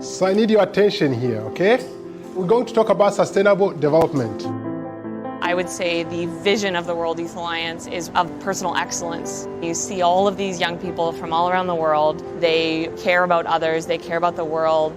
So I need your attention here, okay? We're going to talk about sustainable development. I would say the vision of the World Youth Alliance is of personal excellence. You see all of these young people from all around the world. They care about others, they care about the world.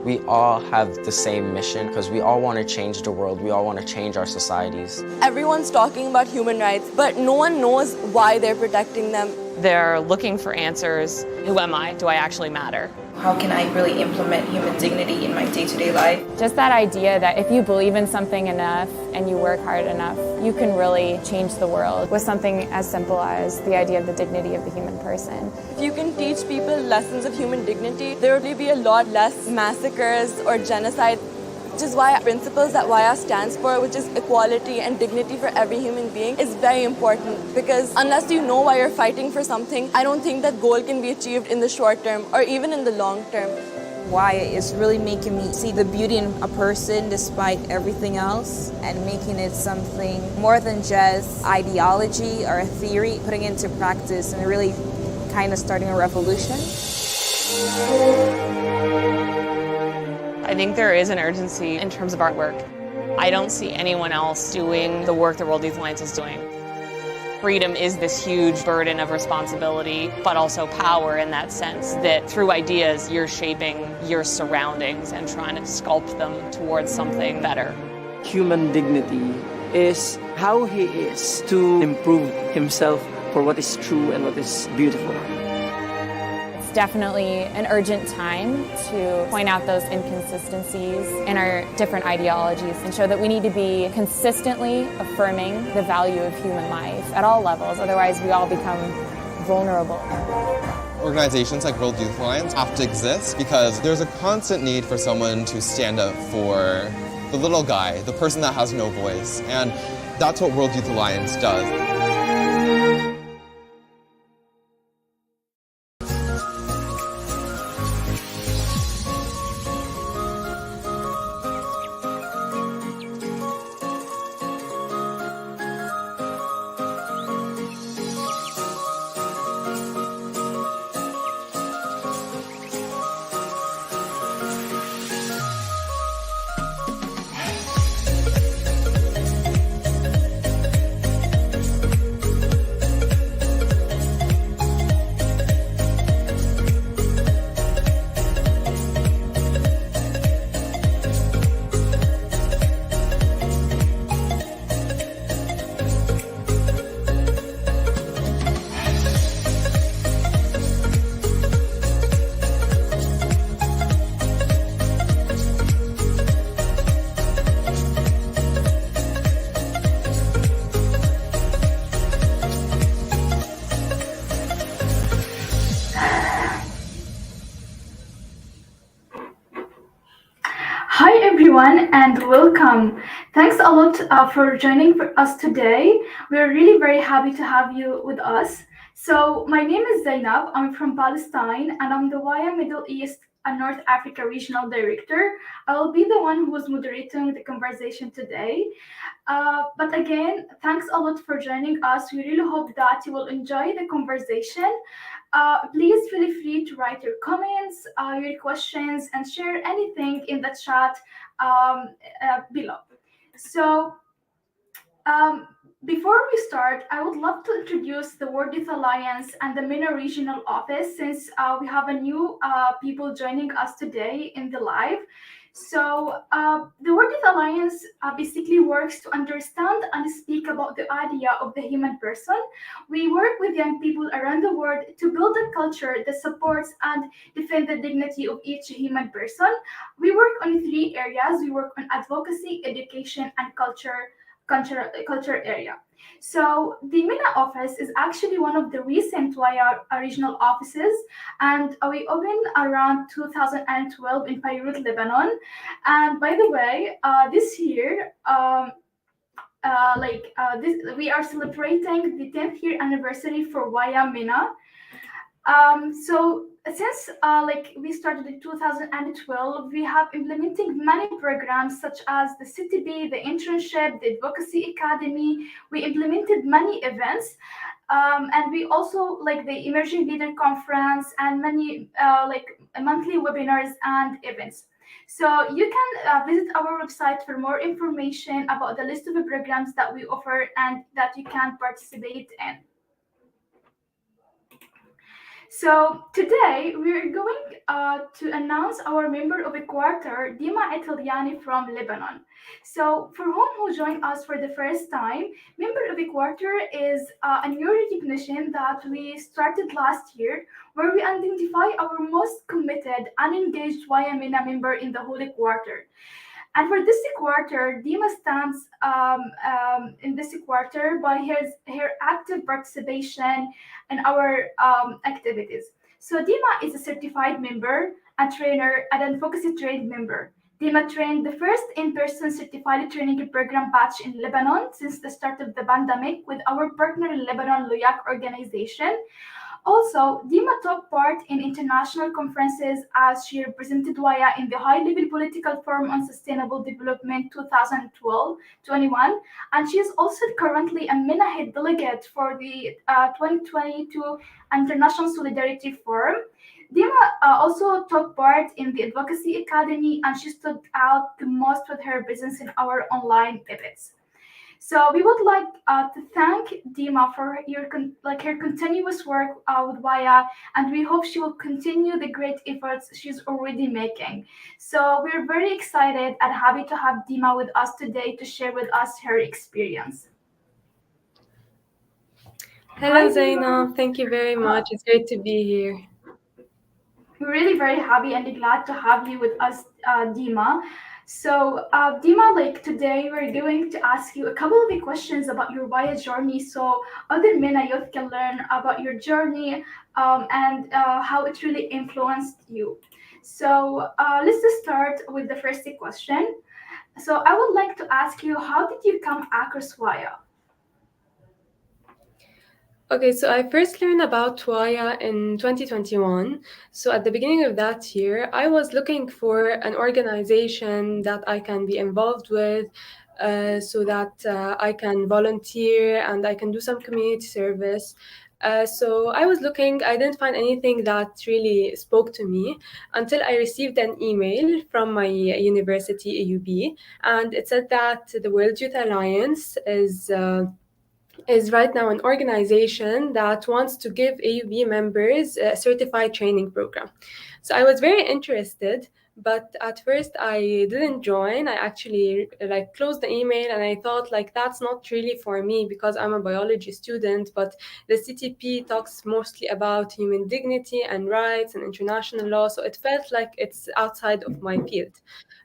We all have the same mission because we all want to change the world. We all want to change our societies. Everyone's talking about human rights, but no one knows why they're protecting them. They're looking for answers. Who am I? Do I actually matter? How can I really implement human dignity in my day-to-day life? Just that idea that if you believe in something enough and you work hard enough, you can really change the world with something as simple as the idea of the dignity of the human person. If you can teach people lessons of human dignity, there will be a lot less massacres or genocide, which is why principles that WYA stands for, which is equality and dignity for every human being, is very important. Because unless you know why you're fighting for something, I don't think that goal can be achieved in the short term or even in the long term. WYA is really making me see the beauty in a person despite everything else and making it something more than just ideology or a theory, putting it into practice and really kind of starting a revolution. I think there is an urgency in terms of artwork. I don't see anyone else doing the work the World Youth Alliance is doing. Freedom is this huge burden of responsibility, but also power in that sense that through ideas you're shaping your surroundings and trying to sculpt them towards something better. Human dignity is how he is to improve himself for what is true and what is beautiful. It's definitely an urgent time to point out those inconsistencies in our different ideologies and show that we need to be consistently affirming the value of human life at all levels, otherwise we all become vulnerable. Organizations like World Youth Alliance have to exist because there's a constant need for someone to stand up for the little guy, the person that has no voice, and that's what World Youth Alliance does. Hi everyone and welcome. Thanks a lot for joining us today. We're really very happy to have you with us. So my name is Zainab. I'm from Palestine and I'm the WYA Middle East and North Africa Regional Director. I'll be the one who's moderating the conversation today. But again, thanks a lot for joining us. We really hope that you will enjoy the conversation. Please feel free to write your comments, your questions, and share anything in the chat below. So before we start, I would love to introduce the World Youth Alliance and the MENA Regional Office since we have a new people joining us today in the live. So the World Youth Alliance basically works to understand and speak about the idea of the human person. We work with young people around the world to build a culture that supports and defends the dignity of each human person. We work on 3 areas. We work on advocacy, education, and culture area. So the MENA office is actually one of the recent WYA regional offices, and we opened around 2012 in Beirut, Lebanon. And by the way, this year, we are celebrating the 10th year anniversary for WYAMENA. So since we started in 2012, we have implemented many programs such as the CTB, the internship, the advocacy academy. We implemented many events. And we also like the Emerging Leader Conference and many like monthly webinars and events. So you can visit our website for more information about the list of the programs that we offer and that you can participate in. So today we're going to announce our member of the quarter, Dima Itani from Lebanon. So for who joined us for the first time, member of the quarter is a new recognition that we started last year, where we identify our most committed and engaged WYAMENA member in the Holy Quarter. And for this quarter, Dima stands in this quarter by her active participation in our activities. So Dima is a certified member, a trainer, and an advocacy trained member. Dima trained the first in-person certified training program batch in Lebanon since the start of the pandemic with our partner in Lebanon, LUYAC organization. Also, Dima took part in international conferences as she represented WIA in the High-Level Political Forum on Sustainable Development 2012-21, and she is also currently a MENA head delegate for the 2022 International Solidarity Forum. Dima also took part in the Advocacy Academy, and she stood out the most with her presence in our online events. So we would like to thank Dima for her continuous work with WIA, and we hope she will continue the great efforts she's already making. So we're very excited and happy to have Dima with us today to share with us her experience. Hello, Zainab. Thank you very much. It's great to be here. We're really very happy and glad to have you with us, Dima. So, Dima, like today, we're going to ask you a couple of the questions about your WIA journey, so other MENA youth can learn about your journey and how it really influenced you. So, let's just start with the first question. So, I would like to ask you, how did you come across WIA? Okay, so I first learned about WIA in 2021. So at the beginning of that year, I was looking for an organization that I can be involved with so that I can volunteer and I can do some community service. So I was looking, I didn't find anything that really spoke to me until I received an email from my university, AUB, and it said that the World Youth Alliance is right now an organization that wants to give AUB members a certified training program. So I was very interested, but at first I didn't join. I actually closed the email and I thought that's not really for me because I'm a biology student, but the CTP talks mostly about human dignity and rights and international law, so it felt like it's outside of my field.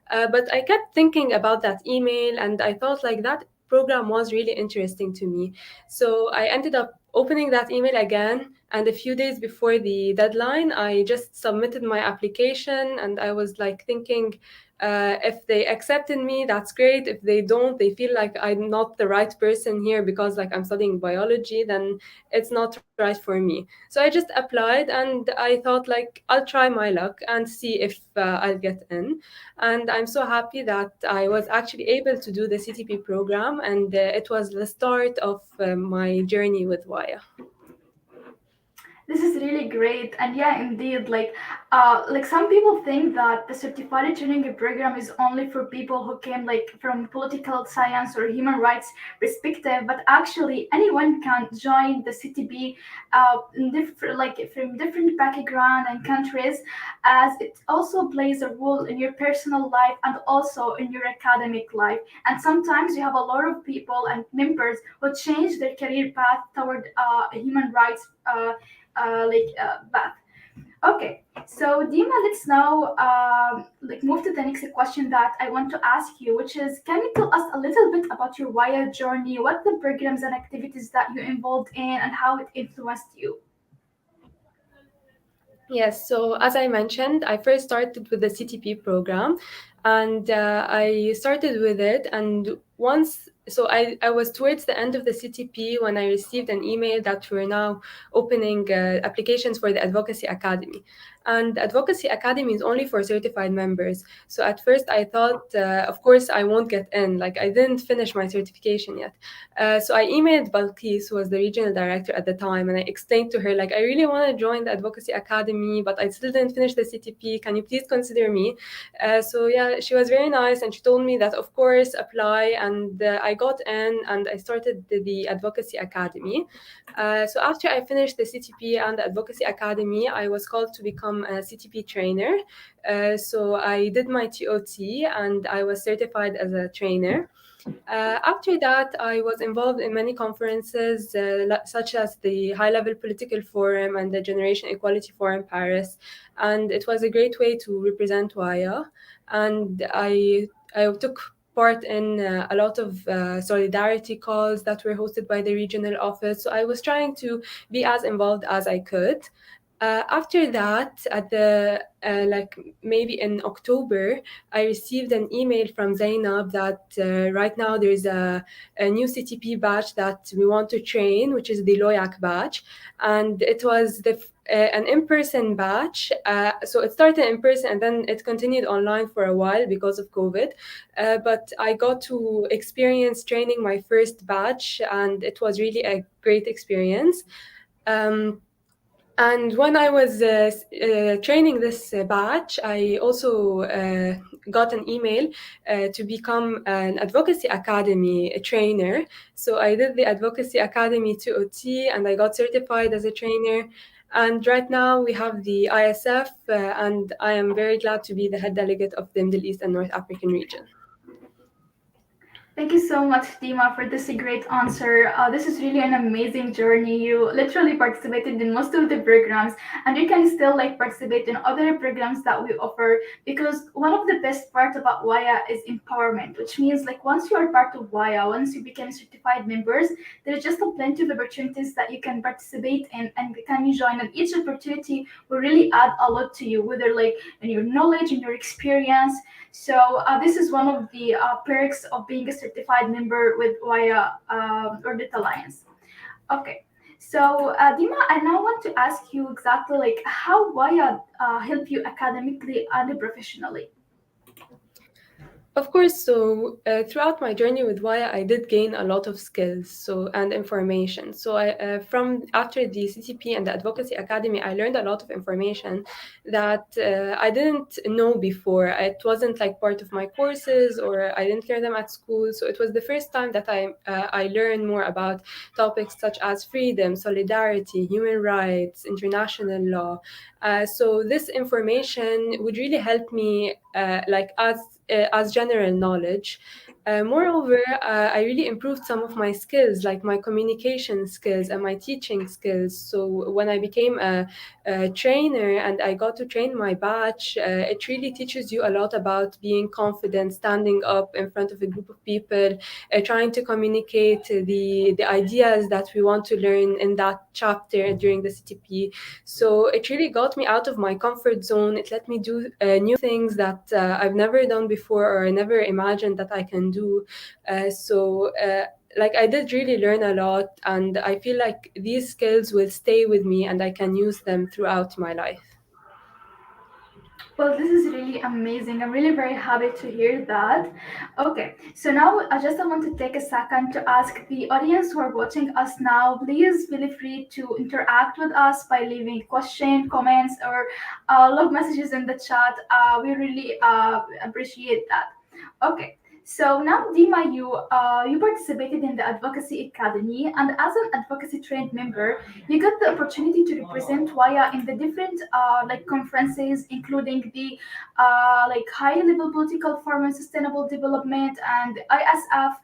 But I kept thinking about that email and I thought that program was really interesting to me. So I ended up opening that email again, and a few days before the deadline, I just submitted my application, and I was thinking, if they accepted me, that's great. If they don't, they feel like I'm not the right person here because I'm studying biology, then it's not right for me. So I just applied and I thought I'll try my luck and see if I'll get in. And I'm so happy that I was actually able to do the CTP program, and it was the start of my journey with WIA. This is really great, and yeah, indeed, some people think that the certified training program is only for people who came from political science or human rights perspective, but actually anyone can join the CTP from different background and countries, as it also plays a role in your personal life and also in your academic life. And sometimes you have a lot of people and members who change their career path toward human rights path. Okay, so Dima, let's now move to the next question that I want to ask you, which is, can you tell us a little bit about your WIA journey, what the programs and activities that you involved in, and how it influenced you? Yes, so as I mentioned, I first started with the CTP program, and I started with it. And once so I was towards the end of the CTP when I received an email that we're now opening applications for the Advocacy Academy. And the Advocacy Academy is only for certified members. So at first I thought, of course, I won't get in. Like, I didn't finish my certification yet. So I emailed Balkis, who was the regional director at the time, and I explained to her, like, I really want to join the Advocacy Academy, but I still didn't finish the CTP. Can you please consider me? So yeah, she was very nice, and she told me that, of course, apply. And I got in, and I started the Advocacy Academy. So after I finished the CTP and the Advocacy Academy, I was called to become a CTP trainer. So I did my TOT, and I was certified as a trainer. After that, I was involved in many conferences, such as the High Level Political Forum and the Generation Equality Forum Paris, and it was a great way to represent WYA. And I took part in a lot of solidarity calls that were hosted by the regional office. So I was trying to be as involved as I could. After that, at the like maybe in October, I received an email from Zainab that right now there's a new CTP batch that we want to train, which is the LOYAC batch, and it was an in-person batch. So it started in person and then it continued online for a while because of COVID. But I got to experience training my first batch, and it was really a great experience. And when I was training this batch, I also got an email to become an Advocacy Academy trainer. So I did the Advocacy Academy TOT, and I got certified as a trainer. And right now we have the ISF, and I am very glad to be the head delegate of the Middle East and North African region. Thank you so much, Dima, for this great answer. This is really an amazing journey. You literally participated in most of the programs, and you can still participate in other programs that we offer, because one of the best parts about WYA is empowerment, which means once you are part of WYA, once you become certified members, there's just a plenty of opportunities that you can participate in and can join. And each opportunity will really add a lot to you, whether in your knowledge and your experience. So this is one of the perks of being a certified member with WYA Audit Alliance. Okay, so Dima, I now want to ask you exactly how WYA help you academically and professionally. Of course, so throughout my journey with WYA, I did gain a lot of skills and information. So from after the CTP and the Advocacy Academy, I learned a lot of information that I didn't know before. It wasn't part of my courses, or I didn't learn them at school. So it was the first time that I learned more about topics such as freedom, solidarity, human rights, international law. So this information would really help me as general knowledge. Moreover, I really improved some of my skills, like my communication skills and my teaching skills. So when I became a trainer and I got to train my batch, it really teaches you a lot about being confident, standing up in front of a group of people, trying to communicate the ideas that we want to learn in that chapter during the CTP. So it really got me out of my comfort zone. It let me do new things that I've never done before, or I never imagined that I can do. I did really learn a lot, and I feel like these skills will stay with me and I can use them throughout my life. Well, this is really amazing. I'm really very happy to hear that. Okay, so now I just want to take a second to ask the audience who are watching us now, please feel free to interact with us by leaving questions, comments, or log messages in the chat. We really appreciate that. Okay. So now, Dima, you participated in the Advocacy Academy, and as an advocacy trained member, you got the opportunity to represent WYA in the different conferences, including the high level political forum and sustainable development and ISF.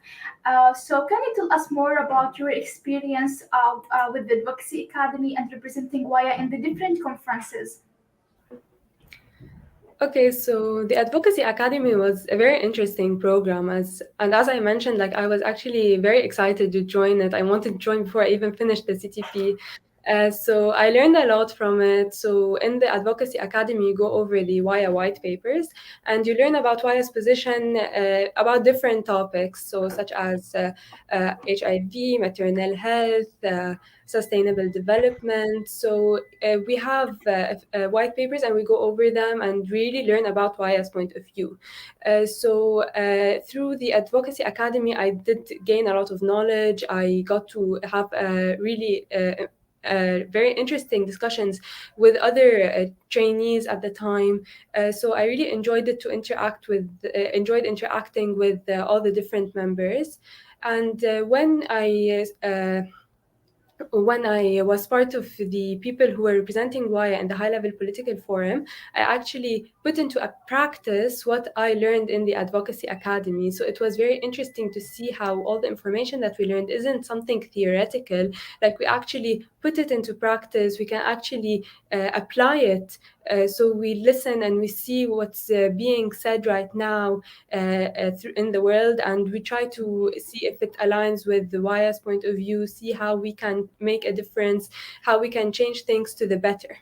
So can you tell us more about your experience with the Advocacy Academy and representing WYA in the different conferences? Okay, so the Advocacy Academy was a very interesting program, as I mentioned, I was actually very excited to join it. I wanted to join before I even finished the CTP. So I learned a lot from it. So in the Advocacy Academy, you go over the WYA white papers, and you learn about WYA's position about different topics, so such as HIV, maternal health, sustainable development. So we have white papers, and we go over them and really learn about WYA's point of view. Through the Advocacy Academy, I did gain a lot of knowledge. I got to have really very interesting discussions with other trainees at the time. So I really enjoyed it to enjoyed interacting with all the different members. And when I was part of the people who were representing WIA in the high level political forum, I actually put into a practice what I learned in the Advocacy Academy. So it was very interesting to see how all the information that we learned isn't something theoretical, like we actually put it into practice, we can actually apply it. So we listen and we see what's being said right now in the world, and we try to see if it aligns with the WIA's point of view, see how we can make a difference, how we can change things to the better.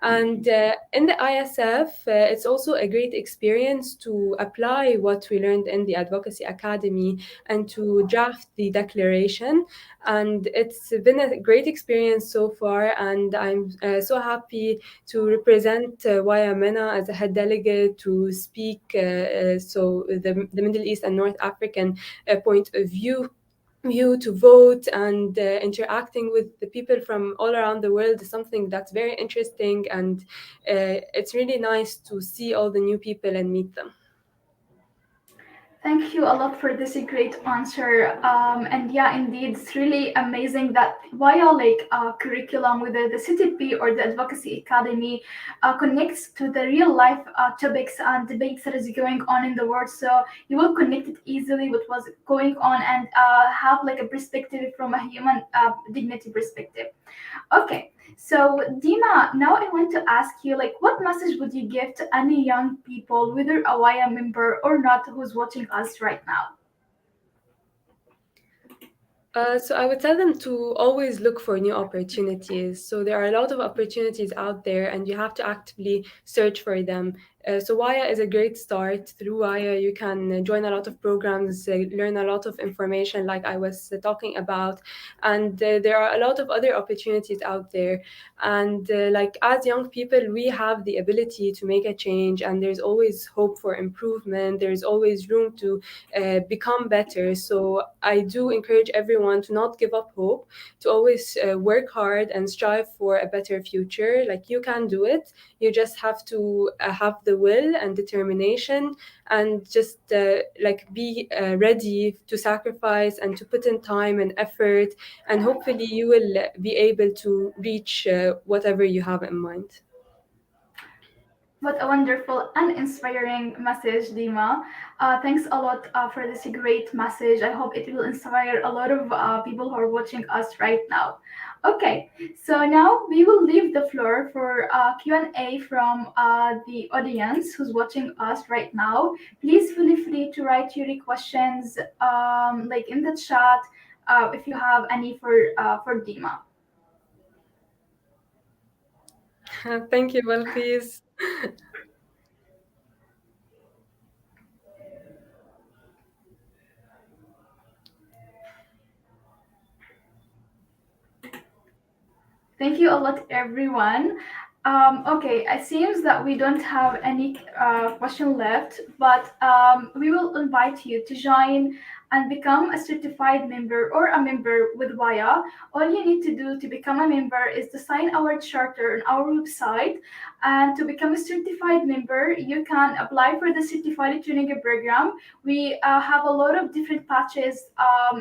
And in the ISF, it's also a great experience to apply what we learned in the Advocacy Academy and to draft the declaration. And it's been a great experience so far, and I'm so happy to represent WYAMENA as a head delegate to speak the Middle East and North African point of view to vote, and interacting with the people from all around the world is something that's very interesting, and it's really nice to see all the new people and meet them. Thank you a lot for this great answer. And yeah, indeed, it's really amazing that via curriculum, whether the CTP or the Advocacy Academy, connects to the real life topics and debates that is going on in the world. So you will connect it easily with what's going on and have like a perspective from a human dignity perspective. Okay. So, Dima, now I want to ask you, like, what message would you give to any young people, whether a WIA member or not, who's watching us right now? So I would tell them to always look for new opportunities. So there are a lot of opportunities out there, and you have to actively search for them. So WIA is a great start. Through WIA, you can join a lot of programs, learn a lot of information, like I was talking about, and there are a lot of other opportunities out there. And like as young people, we have the ability to make a change, and there's always hope for improvement. There's always room to become better. So I do encourage everyone to not give up hope, to always work hard and strive for a better future. Like you can do it. You just have to have the will and determination, and just be ready to sacrifice and to put in time and effort, and hopefully you will be able to reach whatever you have in mind. What a wonderful and inspiring message, Dima. Thanks a lot for this great message. I hope it will inspire a lot of people who are watching us right now. Okay, so now we will leave the floor for Q&A from the audience who's watching us right now. Please feel free to write your questions like in the chat if you have any for Dima. Thank you, Balkis. Thank you a lot, everyone. Okay, it seems that we don't have any question left, but we will invite you to join and become a certified member or a member with WIA. All you need to do to become a member is to sign our charter on our website. And to become a certified member, you can apply for the certified training program. We have a lot of different patches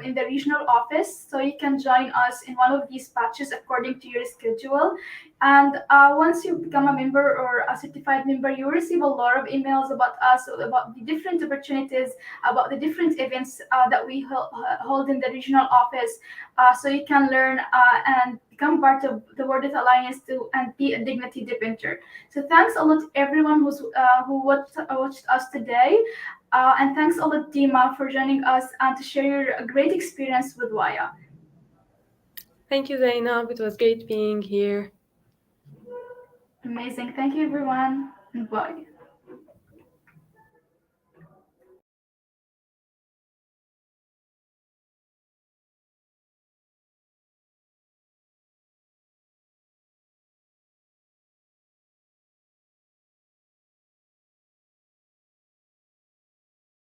in the regional office, so you can join us in one of these patches according to your schedule. And once you become a member or a certified member, you will receive a lot of emails about us, about the different opportunities, about the different events that we hold in the regional office. So you can learn and become part of the World Youth Alliance and be a dignity depinter. So thanks a lot everyone who watched us today. And thanks a lot, Dima, for joining us and to share your great experience with WIA. Thank you, Zainab. It was great being here. Amazing. Thank you, everyone. And bye.